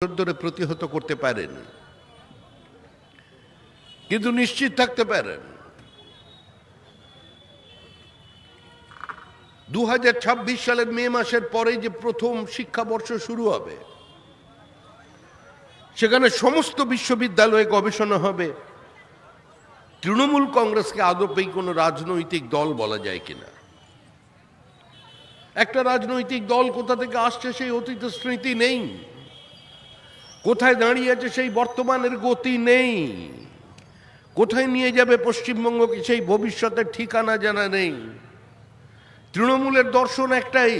ধরে প্রতিহত করতে পারেন, কিন্তু নিশ্চিত থাকতে পারেন 2026 সালের মে মাসের পরে যে প্রথম শিক্ষাবর্ষ শুরু হবে, সেখানে সমস্ত বিশ্ববিদ্যালয়ে গবেষণা হবে তৃণমূল কংগ্রেসকে আদপেই কোনো রাজনৈতিক দল বলা যায় কিনা। একটা রাজনৈতিক দল কোথা থেকে আসছে সেই অতীত স্মৃতি নেই, কোথায় দাঁড়িয়ে আছে সেই বর্তমানের গতি নেই, কোথায় নিয়ে যাবে পশ্চিমবঙ্গকে সেই ভবিষ্যতের ঠিকানা জানা নেই। তৃণমূলের দর্শন একটাই,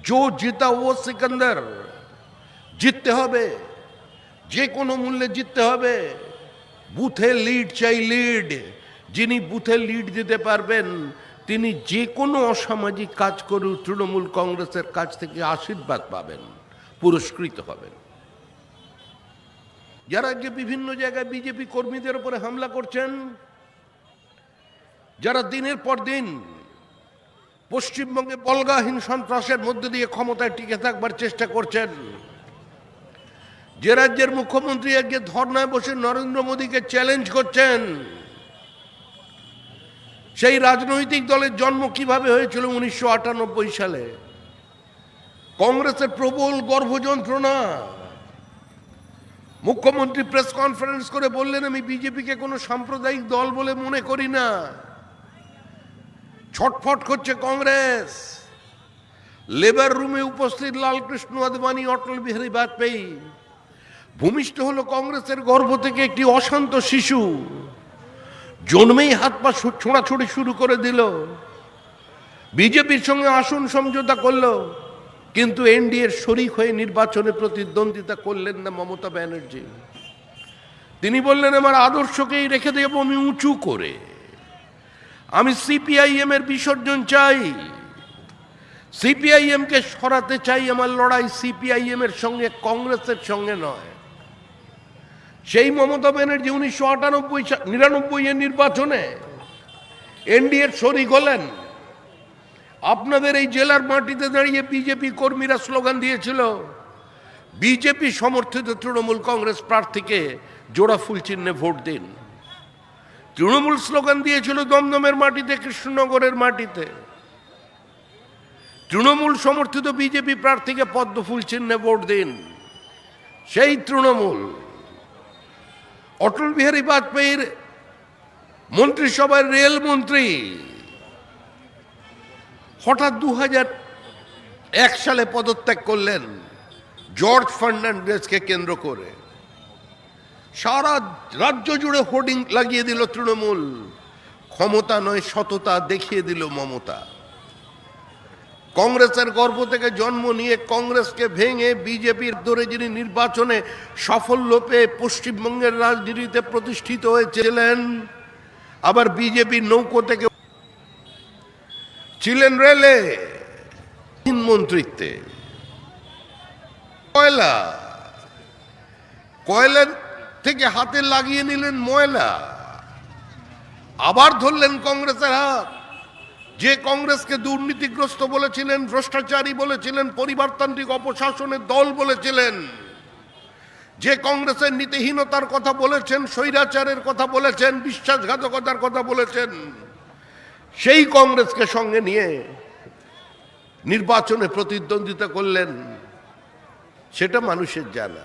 জো জিতা ও সিকান্দার, জিততে হবে, যে কোনো মূল্যে জিততে হবে। বুথে লিড চাই, লিড। যিনি বুথে লিড দিতে পারবেন তিনি যে কোনো অসামাজিক কাজ করে তৃণমূল কংগ্রেসের কাছ থেকে আশীর্বাদ পাবেন, পুরস্কৃত হবেন। যারা যে বিভিন্ন জায়গায় বিজেপি কর্মীদের উপরে হামলা করছেন, যারা দিনের পর দিন পশ্চিমবঙ্গে বলগাহীন সন্ত্রাসের মধ্যে দিয়ে ক্ষমতায় টিকে থাকবার চেষ্টা করছেন, যে রাজ্যের মুখ্যমন্ত্রী আজকে ধর্নায় বসে নরেন্দ্র মোদীকে চ্যালেঞ্জ করছেন, সেই রাজনৈতিক দলের জন্ম কিভাবে হয়েছিল 1998 সালে। কংগ্রেসের প্রবল গর্ভযন্ত্রণা। মুখ্যমন্ত্রী প্রেস কনফারেন্স করে বললেন, আমি বিজেপিকে কোনো সাম্প্রদায়িক দল বলে মনে করি না। ছটফট করছে কংগ্রেস। লেবার রুমে উপস্থিত লালকৃষ্ণ আদবানি, অটল বিহারী বাজপেয়ী। ভূমিষ্ঠ হলো কংগ্রেসের গর্ভ থেকে একটি অশান্ত শিশু, জন্মেই হাত পা ছোঁড়াছুড়ি শুরু করে দিল। বিজেপির সঙ্গে আসন সমঝোতা করলো, কিন্তু এনডিএর শরিক হয়ে নির্বাচনে প্রতিদ্বন্দ্বিতা করলেন না মমতা ব্যানার্জি। তিনি বললেন, আমার আদর্শকেই রেখে দেব আমি উঁচু করে, আমি সিপিআইএম এর বিসর্জন চাই, সিপিআইএম কে সরাতে চাই। আমার লড়াই সিপিআইএম এর সঙ্গে, কংগ্রেসের সঙ্গে নয়। সেই মমতা ব্যানার্জি 1999 এর নির্বাচনে এনডিএর শরিক হলেন। আপনাদের এই জেলার মাটিতে দাঁড়িয়ে বিজেপি কর্মীরা স্লোগান দিয়েছিল, বিজেপি সমর্থিত তৃণমূল কংগ্রেস প্রার্থীকে জোড়া ফুল চিহ্নে ভোট দিন। তৃণমূল স্লোগান দিয়েছিল দমদমের মাটিতে, কৃষ্ণনগরের মাটিতে, তৃণমূল সমর্থিত বিজেপি প্রার্থীকে পদ্ম ফুল চিহ্নে ভোট দিন। সেই তৃণমূল অটল বিহারী বাজপেয়ীর মন্ত্রিসভার রেল মন্ত্রী হঠাৎ 2001 সালে পদত্যাগ করলেন জর্জ ফার্নান্ডেজকে কেন্দ্র করে। সারা রাজ্য জুড়ে হোর্ডিং লাগিয়ে দিল তৃণমূল, ক্ষমতা নয় সততা দেখিয়ে দিল মমতা। কংগ্রেসের গর্ভ থেকে জন্ম নিয়ে কংগ্রেসকে ভেঙে বিজেপির দরে যিনি নির্বাচনে সাফল্য পেয়ে পশ্চিমবঙ্গের রাজনীতিতে প্রতিষ্ঠিত হয়েছিলেন, আবার বিজেপির নৌকো থেকে ছিলেন রেলে, মন্ত্রিত্বে। কয়লার থেকে হাতে লাগিয়ে নিলেন ময়লা, আবার ধরলেন কংগ্রেসের হাত। যে কংগ্রেসকে দুর্নীতিগ্রস্ত বলেছিলেন, ভ্রষ্টাচারী বলেছিলেন, পরিবারতান্ত্রিক অপশাসনের দল বলেছিলেন, যে কংগ্রেসের নীতিহীনতার কথা বলেছেন, স্বৈরাচারের কথা বলেছেন, বিশ্বাসঘাতকতার কথা বলেছেন, সেই কংগ্রেসকে সঙ্গে নিয়ে নির্বাচনে প্রতিদ্বন্দ্বিতা করলেন। সেটা মানুষের জানা।